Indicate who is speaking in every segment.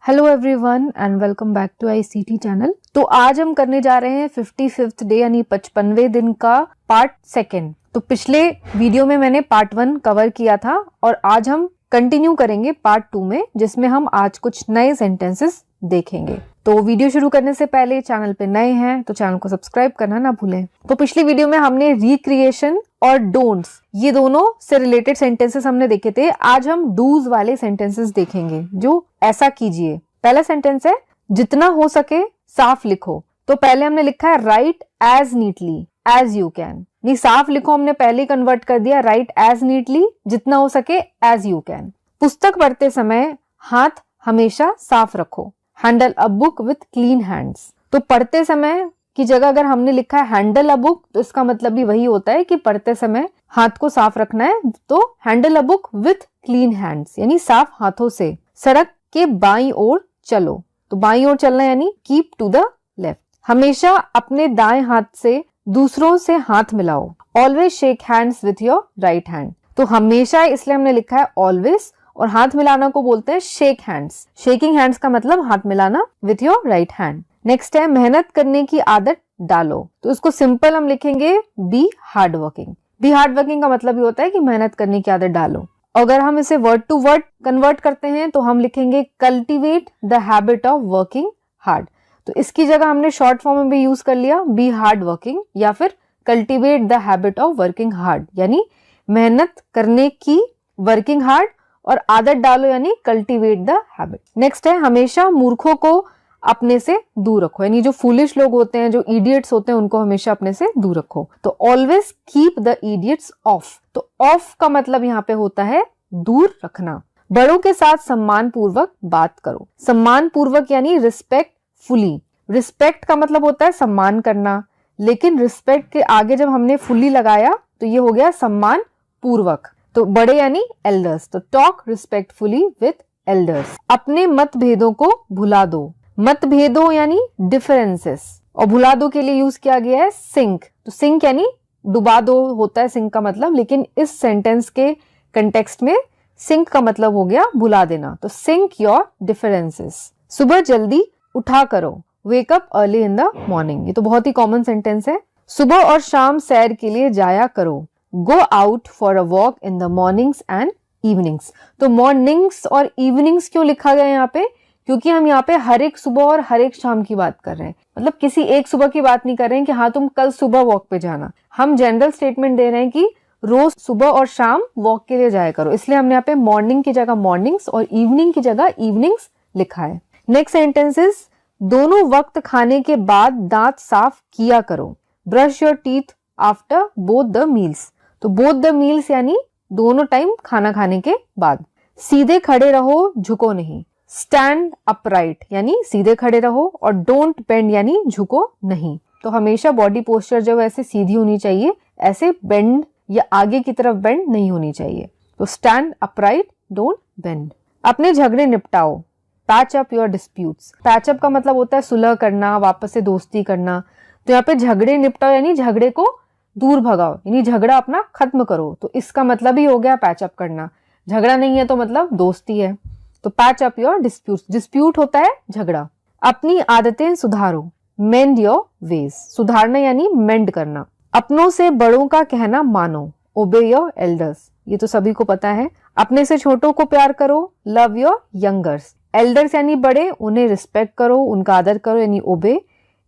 Speaker 1: Hello everyone and welcome back to ICT channel. तो आज हम करने जा रहे हैं 55th डे यानी 55वें दिन का पार्ट सेकेंड। तो पिछले वीडियो में मैंने पार्ट 1 कवर किया था और आज हम कंटिन्यू करेंगे पार्ट 2 में, जिसमें हम आज कुछ नए सेंटेंसेस देखेंगे। तो वीडियो शुरू करने से पहले चैनल पे नए हैं तो चैनल को सब्सक्राइब करना ना भूलें। तो पिछली वीडियो में हमने रिक्रिएशन और डोंट्स ये दोनों से रिलेटेड सेंटेंसेस हमने देखे थे। आज हम डूज वाले सेंटेंसेस देखेंगे जो ऐसा कीजिए। पहला सेंटेंस है जितना हो सके साफ लिखो। तो पहले हमने लिखा है write as neatly as you can. नहीं, साफ लिखो हमने पहले कन्वर्ट कर दिया, राइट एज नीटली जितना हो सके एज यू कैन। पुस्तक पढ़ते समय हाथ हमेशा साफ रखो। Handle a book with clean hands. तो पढ़ते समय की जगह अगर हमने लिखा है हैंडल अ बुक तो इसका मतलब भी वही होता है कि पढ़ते समय हाथ को साफ रखना है। तो handle a book with clean hands यानी साफ हाथों से। सड़क के बाईं ओर चलो। तो बाईं ओर चलना यानी कीप टू द लेफ्ट। हमेशा अपने दाएं हाथ से दूसरों से हाथ मिलाओ। Always shake hands with your right hand. तो हमेशा इसलिए हमने लिखा है ऑलवेज, और हाथ मिलाना को बोलते हैं शेक हैंड्स। शेकिंग हैंड्स का मतलब हाथ मिलाना with your right hand. Next है मेहनत करने की आदत डालो। तो इसको सिंपल हम लिखेंगे be hard working. Be hard working का मतलब ये होता है कि मेहनत करने की आदत डालो। अगर हम इसे वर्ड टू वर्ड कन्वर्ट करते हैं तो हम लिखेंगे cultivate the habit of working hard. तो इसकी जगह हमने शॉर्ट फॉर्म में भी यूज कर लिया बी हार्ड वर्किंग या फिर cultivate the habit of working hard, यानी मेहनत करने की वर्किंग हार्ड और आदत डालो यानी कल्टिवेट द हैबिट। नेक्स्ट है हमेशा मूर्खों को अपने से दूर रखो, यानी जो फूलिश लोग होते हैं, जो इडियट्स होते हैं, उनको हमेशा अपने से दूर रखो। तो always keep the idiots of. तो ऑफ का मतलब यहाँ पे होता है दूर रखना। बड़ों के साथ सम्मान पूर्वक बात करो। सम्मान पूर्वक यानी रिस्पेक्टफुली। रिस्पेक्ट का मतलब होता है सम्मान करना, लेकिन रिस्पेक्ट के आगे जब हमने फुली लगाया तो ये हो गया सम्मान पूर्वक। तो बड़े यानी एल्डर्स। तो टॉक रिस्पेक्टफुली विथ एल्डर्स। अपने मतभेदों को भुला दो। मतभेदों यानी डिफरेंसेस, और भुला दो के लिए यूज किया गया है सिंक। तो सिंक यानी डुबा दो होता है सिंक का मतलब, लेकिन इस सेंटेंस के कंटेक्स्ट में सिंक का मतलब हो गया भुला देना। तो सिंक योर डिफरेंसेस। सुबह जल्दी उठा करो। Wake up early in the morning. ये तो बहुत ही कॉमन सेंटेंस है। सुबह और शाम सैर के लिए जाया करो। Go out for a walk in the mornings and evenings. तो मॉर्निंग्स और इवनिंग्स क्यों लिखा गया यहाँ पे? क्योंकि हम यहाँ पे हर एक सुबह और हर एक शाम की बात कर रहे हैं। मतलब किसी एक सुबह की बात नहीं कर रहे हैं कि हाँ तुम कल सुबह वॉक पे जाना। हम जनरल स्टेटमेंट दे रहे हैं कि रोज सुबह और शाम वॉक के लिए जाया करो। इसलिए हमने यहाँ पे मॉर्निंग की जगह मॉर्निंग्स और इवनिंग की जगह इवनिंग्स लिखा है। नेक्स्ट सेंटेंसेस दोनों वक्त खाने के बाद दांत साफ किया करो। Brush your teeth after both the meals. तो बोथ द मील्स यानी दोनों टाइम खाना खाने के बाद। सीधे खड़े रहो, झुको नहीं। स्टैंड अपराइट यानी सीधे खड़े रहो, और डोंट बेंड यानी झुको नहीं। तो हमेशा बॉडी पोस्चर जो ऐसे सीधी होनी चाहिए, ऐसे बेंड या आगे की तरफ बेंड नहीं होनी चाहिए। तो स्टैंड अपराइट, डोंट बेंड। अपने झगड़े निपटाओ। Patch up your disputes. Patch up का मतलब होता है सुलह करना, वापस से दोस्ती करना। तो यहाँ पे झगड़े निपटाओ यानी झगड़े को दूर भगाओ, यानी झगड़ा अपना खत्म करो। तो इसका मतलब ही हो गया पैच अप करना। झगड़ा नहीं है तो मतलब दोस्ती है। तो patch up your disputes. Dispute होता है झगड़ा। अपनी आदतें सुधारो। मेंड योर वेज। सुधारना यानी मेंड करना। अपनों से बड़ों का कहना मानो। ओबे योर एल्डर्स। ये तो सभी को पता है। अपने से छोटों को प्यार करो। Love your youngers. एल्डर्स यानी बड़े, उन्हें रिस्पेक्ट करो, उनका आदर करो यानी ओबे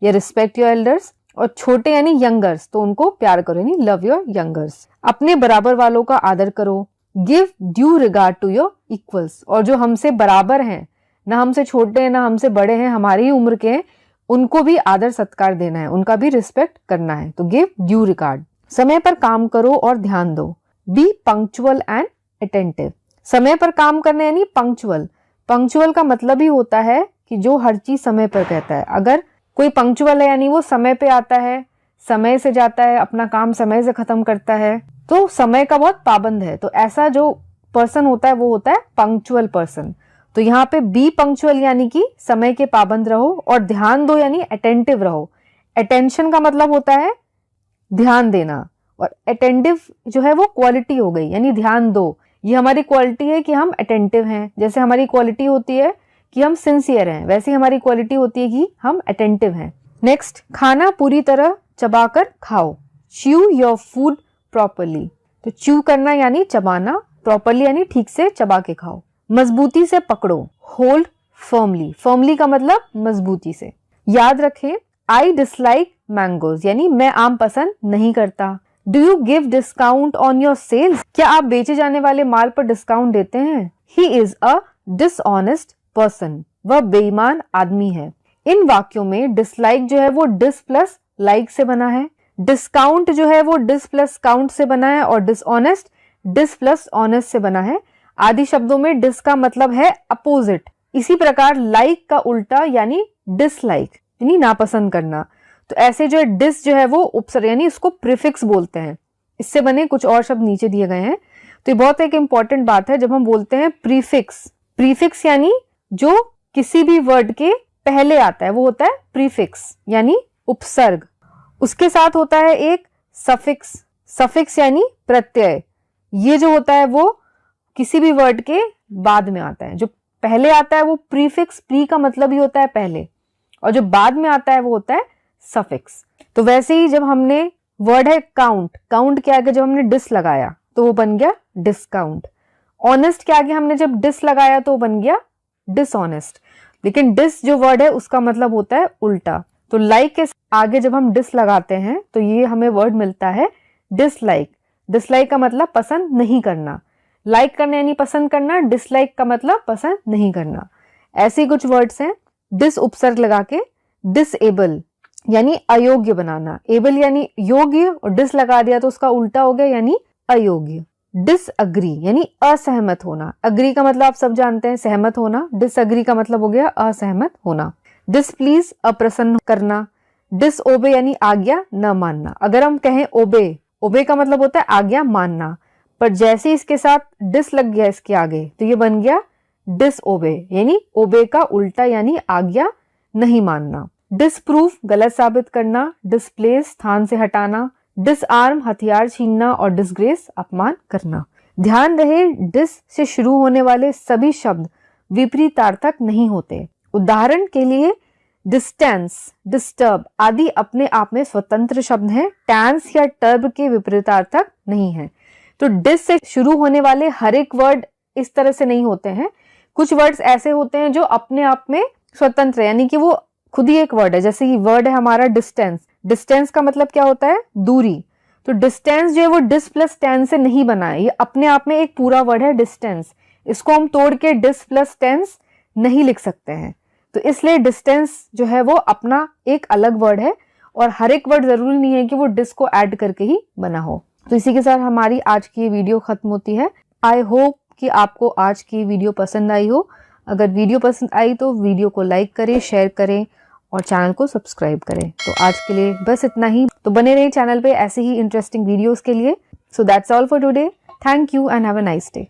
Speaker 1: या रिस्पेक्ट योर एल्डर्स। और छोटे यानी यंगर्स, तो उनको प्यार करो यानी लव योर यंगर्स। अपने बराबर वालों का आदर करो। Give due regard to your equals. और जो हमसे बराबर हैं, ना हमसे छोटे हैं ना हमसे बड़े हैं, हमारी ही उम्र के हैं, उनको भी आदर सत्कार देना है, उनका भी रिस्पेक्ट करना है। तो गिव ड्यू रिगार्ड। समय पर काम करो और ध्यान दो। B punctual and attentive. समय पर काम करना यानी पंक्चुअल। पंक्चुअल का मतलब ही होता है कि जो हर चीज समय पर कहता है। अगर कोई पंक्चुअल है यानी वो समय पे आता है, समय से जाता है, अपना काम समय से खत्म करता है, तो समय का बहुत पाबंद है। तो ऐसा जो पर्सन होता है वो होता है पंक्चुअल पर्सन। तो यहाँ पे बी पंक्चुअल यानी कि समय के पाबंद रहो, और ध्यान दो यानी अटेंटिव रहो। अटेंशन का मतलब होता है ध्यान देना, और अटेंटिव जो है वो क्वालिटी हो गई, यानी ध्यान दो। ये हमारी क्वालिटी है कि हम अटेंटिव हैं। जैसे हमारी क्वालिटी होती है कि हम सिंसियर हैं, वैसे हमारी क्वालिटी होती है कि हम अटेंटिव हैं। नेक्स्ट, खाना पूरी तरह चबाकर खाओ। Chew your food properly. तो च्यू करना यानी चबाना, प्रॉपरली यानी ठीक से चबा के खाओ। मजबूती से पकड़ो। Hold firmly. फर्मली का मतलब मजबूती से। याद रखें, आई डिसलाइक मैंगोज यानी मैं आम पसंद नहीं करता। Do you give discount on your sales. क्या आप बेचे जाने वाले माल पर डिस्काउंट देते हैं। He is a dishonest person. वह बेईमान आदमी है। इन वाक्यों में डिसलाइक जो है वो डिस प्लस लाइक से बना है, डिस्काउंट जो है वो डिस प्लस काउंट से बना है, और डिसऑनेस्ट डिस प्लस ऑनेस्ट से बना है। आदि शब्दों में डिस का मतलब है अपोजिट। इसी प्रकार लाइक का उल्टा यानी डिसलाइक यानी नापसंद करना। तो ऐसे जो है डिस जो है वो उपसर्ग यानी इसको प्रीफिक्स बोलते हैं। इससे बने कुछ और शब्द नीचे दिए गए हैं। तो ये बहुत एक इंपॉर्टेंट बात है जब हम बोलते हैं प्रीफिक्स। प्रीफिक्स यानी जो किसी भी वर्ड के पहले आता है वो होता है प्रीफिक्स यानी उपसर्ग। उसके साथ होता है एक सफिक्स। सफिक्स यानी प्रत्यय। ये जो होता है वो किसी भी वर्ड के बाद में आता है। जो पहले आता है वो प्रीफिक्स, प्री का मतलब ही होता है पहले, और जो बाद में आता है वो होता है सफिक्स। तो वैसे ही जब हमने वर्ड है काउंट, काउंट के आगे जब हमने डिस लगाया तो वो बन गया डिस्काउंट। ऑनेस्ट के आगे हमने जब डिस लगाया तो वो बन गया डिसऑनेस्ट। लेकिन डिस जो वर्ड है उसका मतलब होता है उल्टा। तो लाइक के आगे जब हम डिस लगाते हैं तो ये हमें वर्ड मिलता है डिसलाइक। डिसलाइक का मतलब पसंद नहीं करना, लाइक करना यानी पसंद करना, डिसलाइक का मतलब पसंद नहीं करना। ऐसे कुछ वर्ड्स हैं। डिस उपसर्ग लगा के डिसेबल यानी अयोग्य बनाना, एबल यानी योग्य, और डिस लगा दिया तो उसका उल्टा हो गया यानी अयोग्य। डिसअग्री यानी असहमत होना। अग्री का मतलब आप सब जानते हैं सहमत होना, डिसअग्री का मतलब हो गया असहमत होना। डिसप्लीज अप्रसन्न करना। डिसओबे यानी आज्ञा न मानना। अगर हम कहें ओबे, ओबे का मतलब होता है आज्ञा मानना, पर जैसे इसके साथ डिस लग गया इसके आगे तो ये बन गया डिसओबे यानी ओबे का उल्टा यानी आज्ञा नहीं मानना। डिसप्रूव गलत साबित करना। डिसप्लेस स्थान से हटाना। डिसआर्म हथियार छीनना, और डिसग्रेस अपमान करना। ध्यान रहे, डिस से शुरू होने वाले सभी शब्द विपरीतार्थक नहीं होते। उदाहरण के लिए डिस्टेंस, डिस्टर्ब आदि अपने आप में स्वतंत्र शब्द हैं, टेंस या टर्ब के विपरीतार्थक नहीं है। तो डिस से शुरू होने वाले हर एक वर्ड इस तरह से नहीं होते हैं। कुछ वर्ड्स ऐसे होते हैं जो अपने आप में स्वतंत्र है, यानी कि वो खुद ही एक वर्ड है। जैसे कि वर्ड है हमारा डिस्टेंस। डिस्टेंस का मतलब क्या होता है, दूरी। तो डिस्टेंस जो है वो डिस प्लस टेंस से नहीं बना है, ये अपने आप में एक पूरा वर्ड है डिस्टेंस। इसको हम तोड़ के डिस प्लस टेंस नहीं लिख सकते हैं। तो इसलिए डिस्टेंस जो है वो अपना एक अलग वर्ड है, और हर एक वर्ड जरूरी नहीं है कि वो डिस को ऐड करके ही बना हो। तो इसी के साथ हमारी आज की वीडियो खत्म होती है। आई होप कि आपको आज की वीडियो पसंद आई हो। अगर वीडियो पसंद आई तो वीडियो को लाइक करें, शेयर करें और चैनल को सब्सक्राइब करें। तो आज के लिए बस इतना ही। तो बने रहिए चैनल पे ऐसे ही इंटरेस्टिंग वीडियोस के लिए। So that's all for today. Thank you and have a nice day.